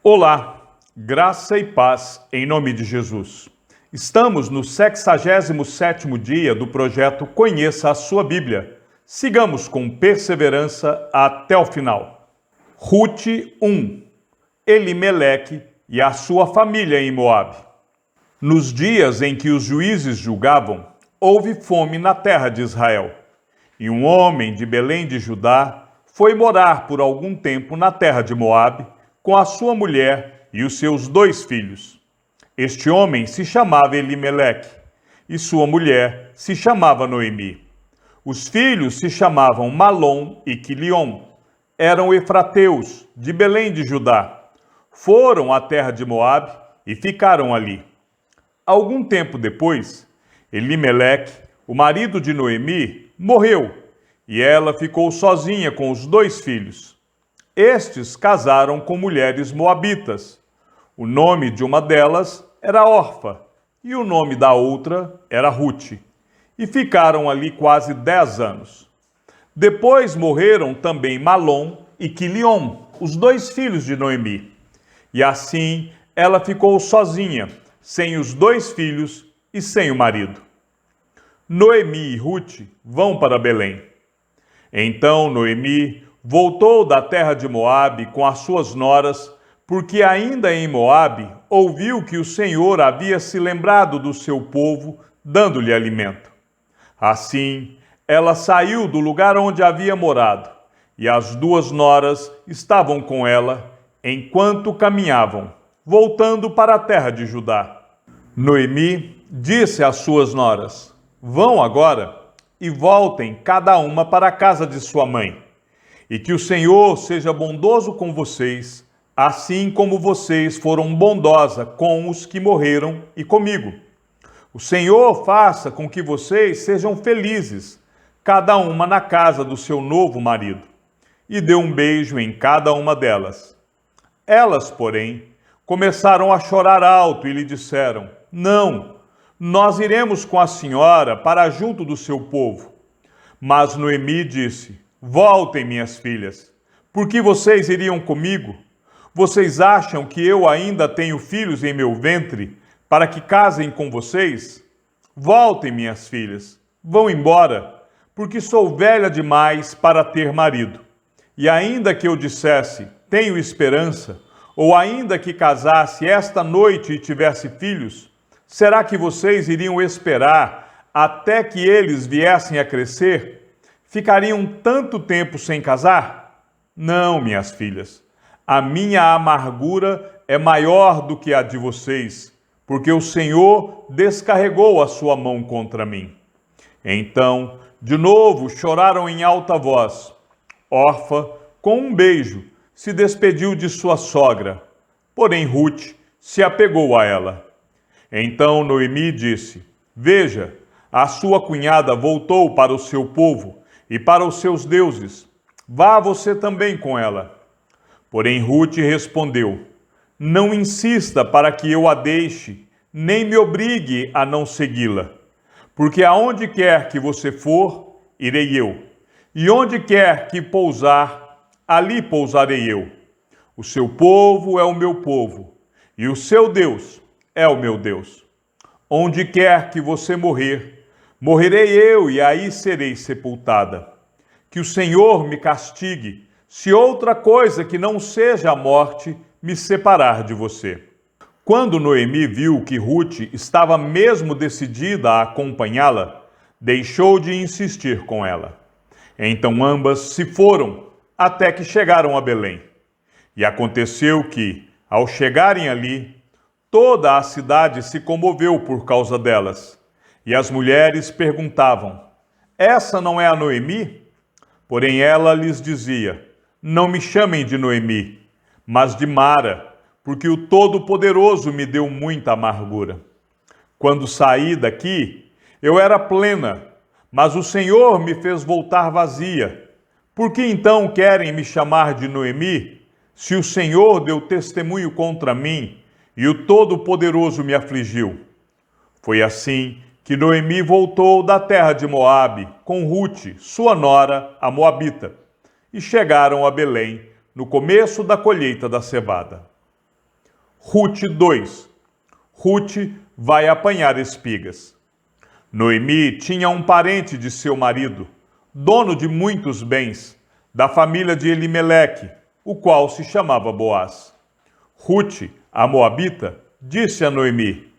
Olá, graça e paz em nome de Jesus. Estamos no 67º dia do projeto Conheça a Sua Bíblia. Sigamos com perseverança até o final. Rute 1. Elimeleque e a sua família em Moabe. Nos dias em que os juízes julgavam, houve fome na terra de Israel. E um homem de Belém de Judá foi morar por algum tempo na terra de Moabe, com a sua mulher e os seus 2 filhos. Este homem se chamava Elimeleque, e sua mulher se chamava Noemi. Os filhos se chamavam Malom e Quilion. Eram efrateus, de Belém de Judá. Foram à terra de Moabe e ficaram ali. Algum tempo depois, Elimeleque, o marido de Noemi, morreu, e ela ficou sozinha com os 2 filhos. Estes casaram com mulheres moabitas. O nome de uma delas era Orfa, e o nome da outra era Rute. E ficaram ali quase 10 anos. Depois morreram também Malom e Quilion, os 2 filhos de Noemi. E assim ela ficou sozinha, sem os 2 filhos e sem o marido. Noemi e Rute vão para Belém. Então Noemi voltou da terra de Moabe com as suas noras, porque ainda em Moabe ouviu que o Senhor havia se lembrado do seu povo, dando-lhe alimento. Assim, ela saiu do lugar onde havia morado, e as 2 noras estavam com ela, enquanto caminhavam, voltando para a terra de Judá. Noemi disse às suas noras: "Vão agora e voltem cada uma para a casa de sua mãe. E que o Senhor seja bondoso com vocês, assim como vocês foram bondosa com os que morreram e comigo. O Senhor faça com que vocês sejam felizes, cada uma na casa do seu novo marido." E deu um beijo em cada uma delas. Elas, porém, começaram a chorar alto e lhe disseram: "Não, nós iremos com a senhora para junto do seu povo." Mas Noemi disse: "Voltem, minhas filhas, porque vocês iriam comigo? Vocês acham que eu ainda tenho filhos em meu ventre para que casem com vocês? Voltem, minhas filhas, vão embora, porque sou velha demais para ter marido. E ainda que eu dissesse, tenho esperança, ou ainda que casasse esta noite e tivesse filhos, será que vocês iriam esperar até que eles viessem a crescer? Ficariam tanto tempo sem casar? Não, minhas filhas. A minha amargura é maior do que a de vocês, porque o Senhor descarregou a sua mão contra mim." Então, de novo, choraram em alta voz. Orfa, com um beijo, se despediu de sua sogra, porém Rute se apegou a ela. Então Noemi disse: "Veja, a sua cunhada voltou para o seu povo e para os seus deuses. Vá você também com ela." Porém Rute respondeu: "Não insista para que eu a deixe, nem me obrigue a não segui-la. Porque aonde quer que você for, irei eu. E onde quer que pousar, ali pousarei eu. O seu povo é o meu povo, e o seu Deus é o meu Deus. Onde quer que você morrer, morrerei eu e aí serei sepultada. Que o Senhor me castigue, se outra coisa que não seja a morte me separar de você." Quando Noemi viu que Rute estava mesmo decidida a acompanhá-la, deixou de insistir com ela. Então ambas se foram, até que chegaram a Belém. E aconteceu que, ao chegarem ali, toda a cidade se comoveu por causa delas. E as mulheres perguntavam: "Essa não é a Noemi?" Porém ela lhes dizia: "Não me chamem de Noemi, mas de Mara, porque o Todo-Poderoso me deu muita amargura. Quando saí daqui, eu era plena, mas o Senhor me fez voltar vazia. Por que então querem me chamar de Noemi, se o Senhor deu testemunho contra mim e o Todo-Poderoso me afligiu?" Foi assim que Noemi voltou da terra de Moabe com Rute, sua nora, a moabita, e chegaram a Belém no começo da colheita da cevada. Rute 2. Rute vai apanhar espigas. Noemi tinha um parente de seu marido, dono de muitos bens, da família de Elimeleque, o qual se chamava Boaz. Rute, a moabita, disse a Noemi: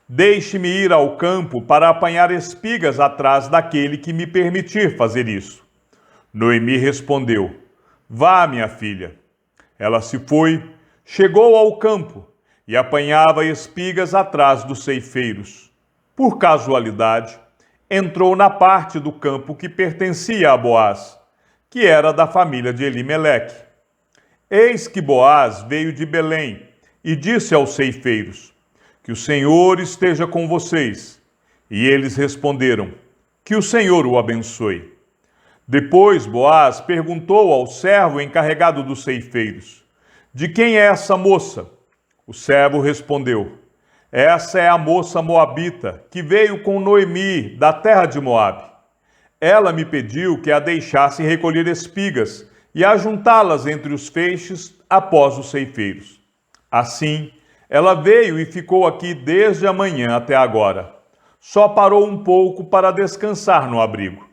deixe-me ir ao campo para apanhar espigas atrás daquele que me permitir fazer isso. Noemi respondeu: vá, minha filha. Ela se foi, chegou ao campo e apanhava espigas atrás dos ceifeiros. Por casualidade, entrou na parte do campo que pertencia a Boaz, que era da família de Elimeleque. Eis que Boaz veio de Belém e disse aos ceifeiros: que o Senhor esteja com vocês. E eles responderam: que o Senhor o abençoe. Depois Boaz perguntou ao servo encarregado dos ceifeiros: de quem é essa moça? O servo respondeu: essa é a moça moabita que veio com Noemi da terra de Moabe. Ela me pediu que a deixasse recolher espigas e ajuntá-las entre os feixes após os ceifeiros. Assim, ela veio e ficou aqui desde a manhã até agora. Só parou um pouco para descansar no abrigo.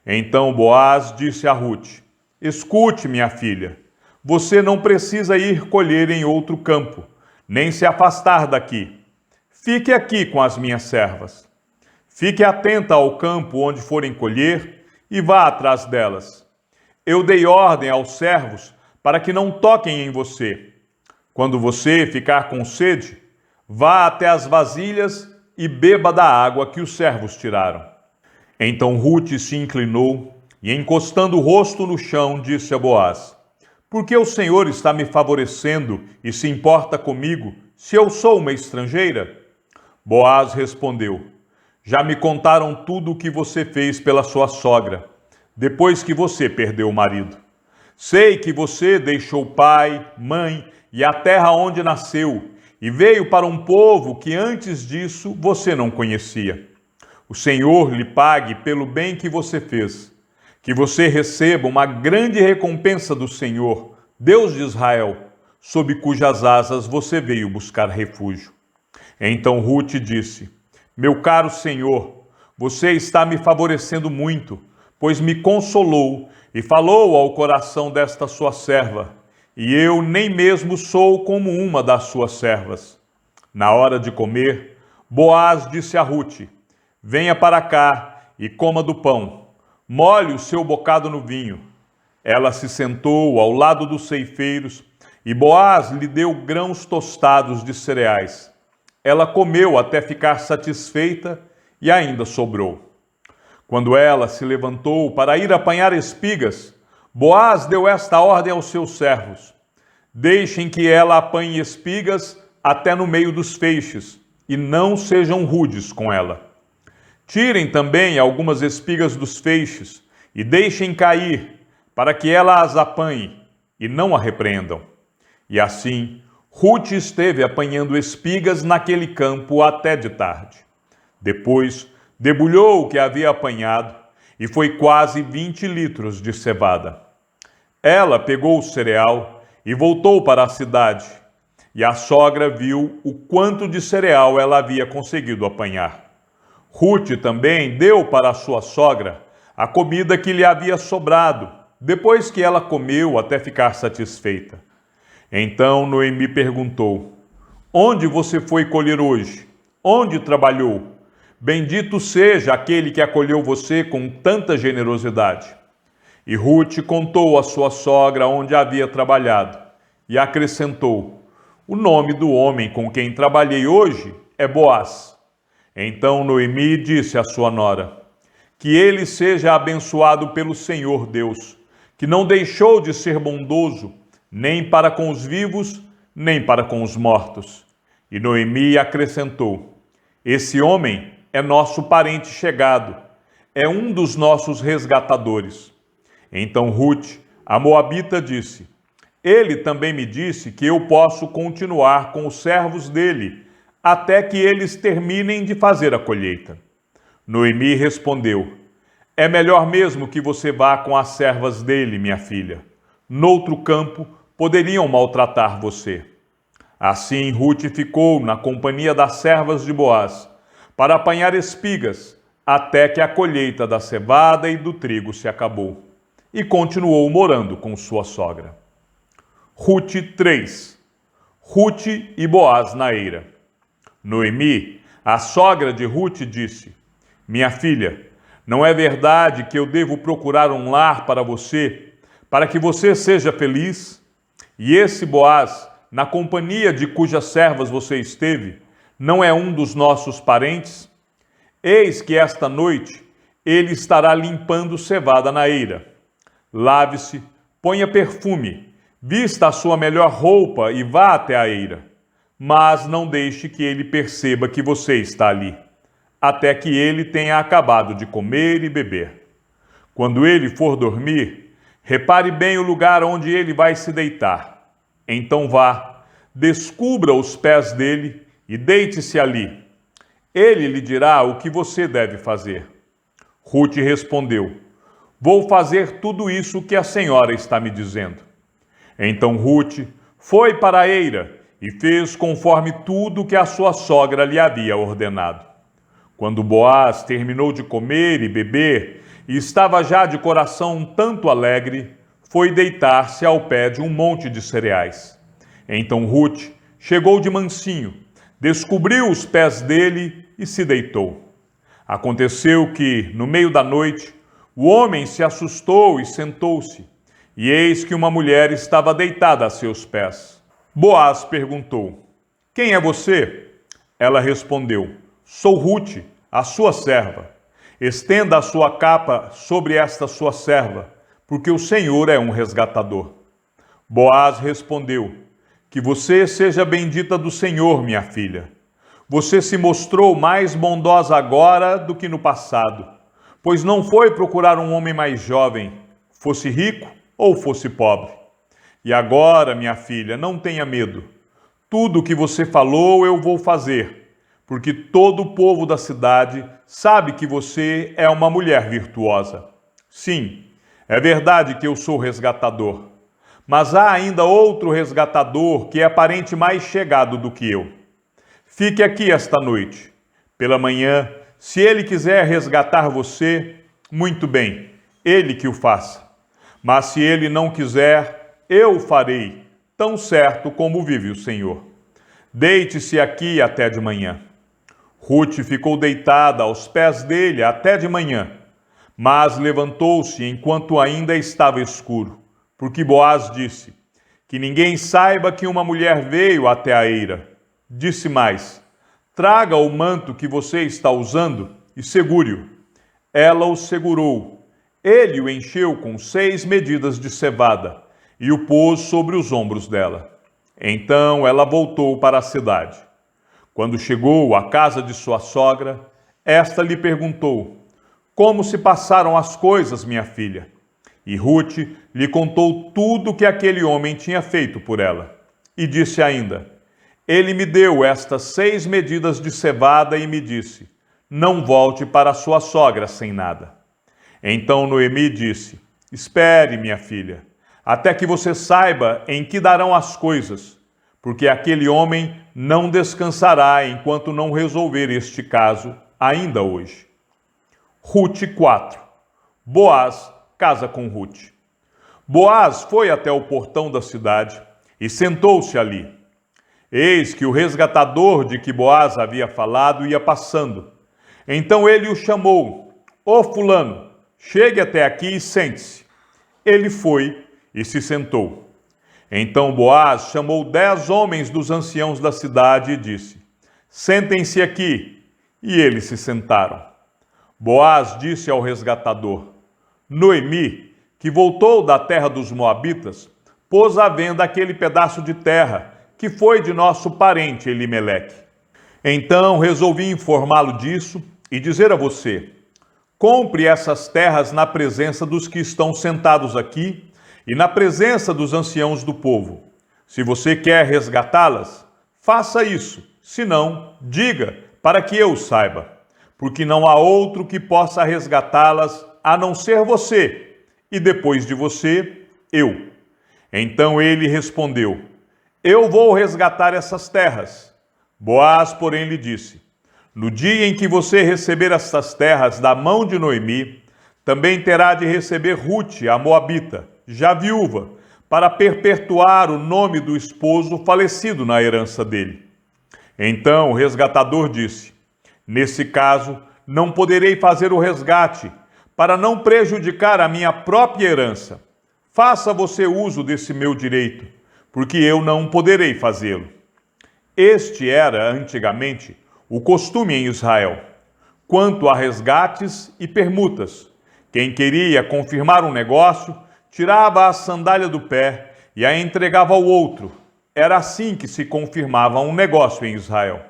Então Boaz disse a Rute: escute, minha filha, você não precisa ir colher em outro campo, nem se afastar daqui. Fique aqui com as minhas servas. Fique atenta ao campo onde forem colher e vá atrás delas. Eu dei ordem aos servos para que não toquem em você. Quando você ficar com sede, vá até as vasilhas e beba da água que os servos tiraram. Então Rute se inclinou e, encostando o rosto no chão, disse a Boaz: por que o Senhor está me favorecendo e se importa comigo, se eu sou uma estrangeira? Boaz respondeu: já me contaram tudo o que você fez pela sua sogra, depois que você perdeu o marido. Sei que você deixou pai, mãe e a terra onde nasceu, e veio para um povo que antes disso você não conhecia. O Senhor lhe pague pelo bem que você fez, que você receba uma grande recompensa do Senhor, Deus de Israel, sob cujas asas você veio buscar refúgio. Então Rute disse: meu caro Senhor, você está me favorecendo muito, pois me consolou e falou ao coração desta sua serva, e eu nem mesmo sou como uma das suas servas. Na hora de comer, Boaz disse a Rute: venha para cá e coma do pão, molhe o seu bocado no vinho. Ela se sentou ao lado dos ceifeiros e Boaz lhe deu grãos tostados de cereais. Ela comeu até ficar satisfeita e ainda sobrou. Quando ela se levantou para ir apanhar espigas, Boaz deu esta ordem aos seus servos: deixem que ela apanhe espigas até no meio dos feixes, e não sejam rudes com ela. Tirem também algumas espigas dos feixes e deixem cair, para que ela as apanhe, e não a repreendam. E assim, Rute esteve apanhando espigas naquele campo até de tarde. Depois, debulhou o que havia apanhado, e foi quase 20 litros de cevada. Ela pegou o cereal e voltou para a cidade, e a sogra viu o quanto de cereal ela havia conseguido apanhar. Rute também deu para a sua sogra a comida que lhe havia sobrado, depois que ela comeu até ficar satisfeita. Então Noemi perguntou: onde você foi colher hoje? Onde trabalhou? Bendito seja aquele que acolheu você com tanta generosidade. E Rute contou à sua sogra onde havia trabalhado, e acrescentou: o nome do homem com quem trabalhei hoje é Boaz. Então Noemi disse à sua nora: que ele seja abençoado pelo Senhor Deus, que não deixou de ser bondoso, nem para com os vivos, nem para com os mortos. E Noemi acrescentou: esse homem é nosso parente chegado, é um dos nossos resgatadores. Então Rute, a moabita, disse: ele também me disse que eu posso continuar com os servos dele, até que eles terminem de fazer a colheita. Noemi respondeu: é melhor mesmo que você vá com as servas dele, minha filha. Noutro campo, poderiam maltratar você. Assim Rute ficou na companhia das servas de Boaz, para apanhar espigas, até que a colheita da cevada e do trigo se acabou, e continuou morando com sua sogra. Rute 3. Rute e Boaz na eira. Noemi, a sogra de Rute, disse: Minha filha, não é verdade que eu devo procurar um lar para você, para que você seja feliz? E esse Boaz, na companhia de cujas servas você esteve, não é um dos nossos parentes? Eis que esta noite ele estará limpando cevada na eira. Lave-se, ponha perfume, vista a sua melhor roupa e vá até a eira. Mas não deixe que ele perceba que você está ali, até que ele tenha acabado de comer e beber. Quando ele for dormir, repare bem o lugar onde ele vai se deitar. Então vá, descubra os pés dele e deite-se ali. Ele lhe dirá o que você deve fazer. Rute respondeu: Vou fazer tudo isso que a senhora está me dizendo. Então Rute foi para a eira e fez conforme tudo que a sua sogra lhe havia ordenado. Quando Boaz terminou de comer e beber e estava já de coração um tanto alegre, foi deitar-se ao pé de um monte de cereais. Então Rute chegou de mansinho, descobriu os pés dele e se deitou. Aconteceu que, no meio da noite, o homem se assustou e sentou-se, e eis que uma mulher estava deitada a seus pés. Boaz perguntou: Quem é você? Ela respondeu: Sou Rute, a sua serva. Estenda a sua capa sobre esta sua serva, porque o Senhor é um resgatador. Boaz respondeu: Que você seja bendita do Senhor, minha filha. Você se mostrou mais bondosa agora do que no passado, pois não foi procurar um homem mais jovem, fosse rico ou fosse pobre. E agora, minha filha, não tenha medo. Tudo o que você falou eu vou fazer, porque todo o povo da cidade sabe que você é uma mulher virtuosa. Sim, é verdade que eu sou resgatador, mas há ainda outro resgatador que é parente mais chegado do que eu. Fique aqui esta noite. Pela manhã, se ele quiser resgatar você, muito bem, ele que o faça. Mas se ele não quiser, eu o farei, tão certo como vive o Senhor. Deite-se aqui até de manhã. Rute ficou deitada aos pés dele até de manhã, mas levantou-se enquanto ainda estava escuro, porque Boaz disse: Que ninguém saiba que uma mulher veio até a eira. Disse mais: Traga o manto que você está usando e segure-o. Ela o segurou. Ele o encheu com 6 medidas de cevada e o pôs sobre os ombros dela. Então ela voltou para a cidade. Quando chegou à casa de sua sogra, esta lhe perguntou: Como se passaram as coisas, minha filha? E Rute lhe contou tudo que aquele homem tinha feito por ela. E disse ainda: Ele me deu estas 6 medidas de cevada e me disse: Não volte para sua sogra sem nada. Então Noemi disse: Espere, minha filha, até que você saiba em que darão as coisas, porque aquele homem não descansará enquanto não resolver este caso ainda hoje. Rute 4. Boaz casa com Rute. Boaz foi até o portão da cidade e sentou-se ali. Eis que o resgatador de que Boaz havia falado ia passando. Então ele o chamou: Ô fulano, chegue até aqui e sente-se. Ele foi e se sentou. Então Boaz chamou 10 homens dos anciãos da cidade e disse: Sentem-se aqui. E eles se sentaram. Boaz disse ao resgatador: Noemi, que voltou da terra dos Moabitas, pôs à venda aquele pedaço de terra que foi de nosso parente Elimeleque. Então resolvi informá-lo disso e dizer a você: compre essas terras na presença dos que estão sentados aqui e na presença dos anciãos do povo. Se você quer resgatá-las, faça isso. Se não, diga, para que eu saiba, porque não há outro que possa resgatá-las a não ser você, e depois de você, eu. Então ele respondeu: eu vou resgatar essas terras. Boaz, porém, lhe disse: no dia em que você receber estas terras da mão de Noemi, também terá de receber Rute, a moabita, já viúva, para perpetuar o nome do esposo falecido na herança dele. Então o resgatador disse: nesse caso, não poderei fazer o resgate, para não prejudicar a minha própria herança. Faça você uso desse meu direito, porque eu não poderei fazê-lo. Este era, antigamente, o costume em Israel. Quanto a resgates e permutas, quem queria confirmar um negócio, tirava a sandália do pé e a entregava ao outro. Era assim que se confirmava um negócio em Israel.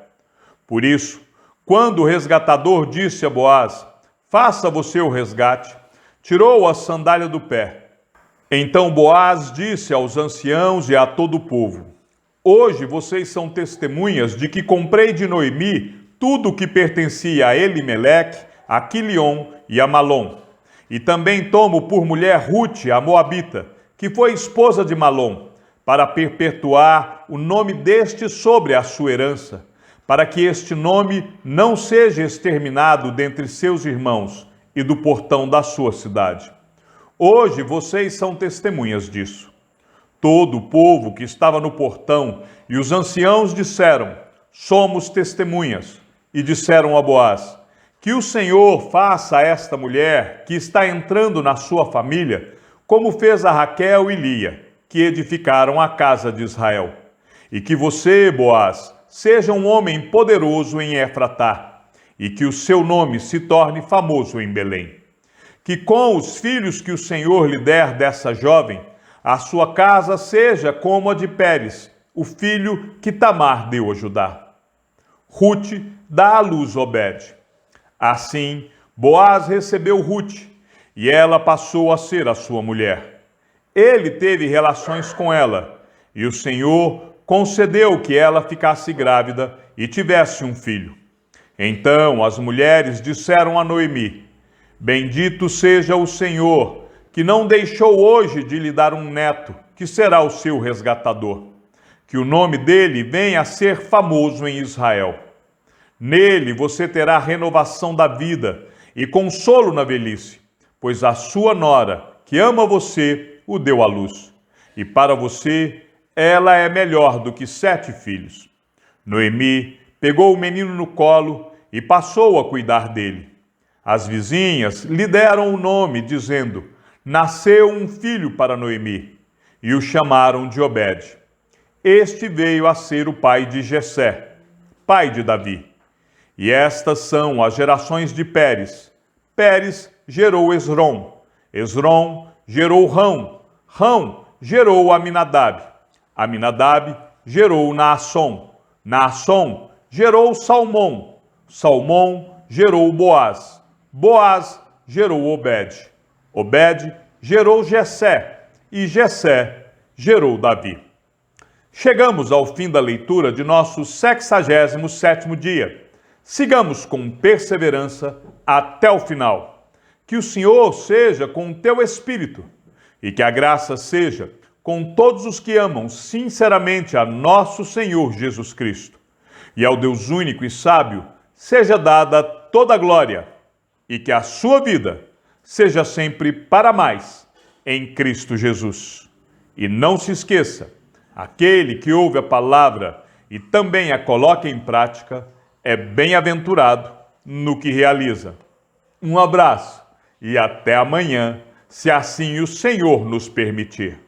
Por isso, quando o resgatador disse a Boaz: faça você o resgate, tirou a sandália do pé. Então Boaz disse aos anciãos e a todo o povo: hoje vocês são testemunhas de que comprei de Noemi tudo o que pertencia a Elimeleque, a Quilion e a Malom. E também tomo por mulher Rute, a moabita, que foi esposa de Malom, para perpetuar o nome deste sobre a sua herança, para que este nome não seja exterminado dentre seus irmãos e do portão da sua cidade. Hoje vocês são testemunhas disso. Todo o povo que estava no portão e os anciãos disseram: somos testemunhas. E disseram a Boaz: que o Senhor faça a esta mulher que está entrando na sua família, como fez a Raquel e Lia, que edificaram a casa de Israel. E que você, Boaz, seja um homem poderoso em Efratá, e que o seu nome se torne famoso em Belém. Que com os filhos que o Senhor lhe der dessa jovem, a sua casa seja como a de Pérez, o filho que Tamar deu a Judá. Rute dá à luz Obed. Assim, Boaz recebeu Rute, e ela passou a ser a sua mulher. Ele teve relações com ela, e o Senhor concedeu que ela ficasse grávida e tivesse um filho. Então as mulheres disseram a Noemi: bendito seja o Senhor, que não deixou hoje de lhe dar um neto, que será o seu resgatador. Que o nome dele venha a ser famoso em Israel. Nele você terá renovação da vida e consolo na velhice, pois a sua nora, que ama você, o deu à luz. E para você, ela é melhor do que 7 filhos. Noemi pegou o menino no colo e passou a cuidar dele. As vizinhas lhe deram o nome, dizendo: nasceu um filho para Noemi, e o chamaram de Obed. Este veio a ser o pai de Jessé, pai de Davi. E estas são as gerações de Pérez. Pérez gerou Esrom. Esrom gerou Rão. Rão gerou Aminadab. Aminadab gerou Naasson. Naasson gerou Salmão. Salmão gerou Boaz. Boaz gerou Obed. Obed gerou Jessé. E Jessé gerou Davi. Chegamos ao fim da leitura de nosso 67º dia. Sigamos com perseverança até o final. Que o Senhor seja com o teu espírito e que a graça seja com todos os que amam sinceramente a nosso Senhor Jesus Cristo. E ao Deus único e sábio seja dada toda a glória e que a sua vida seja sempre para mais em Cristo Jesus. E não se esqueça, aquele que ouve a palavra e também a coloca em prática é bem-aventurado no que realiza. Um abraço e até amanhã, se assim o Senhor nos permitir.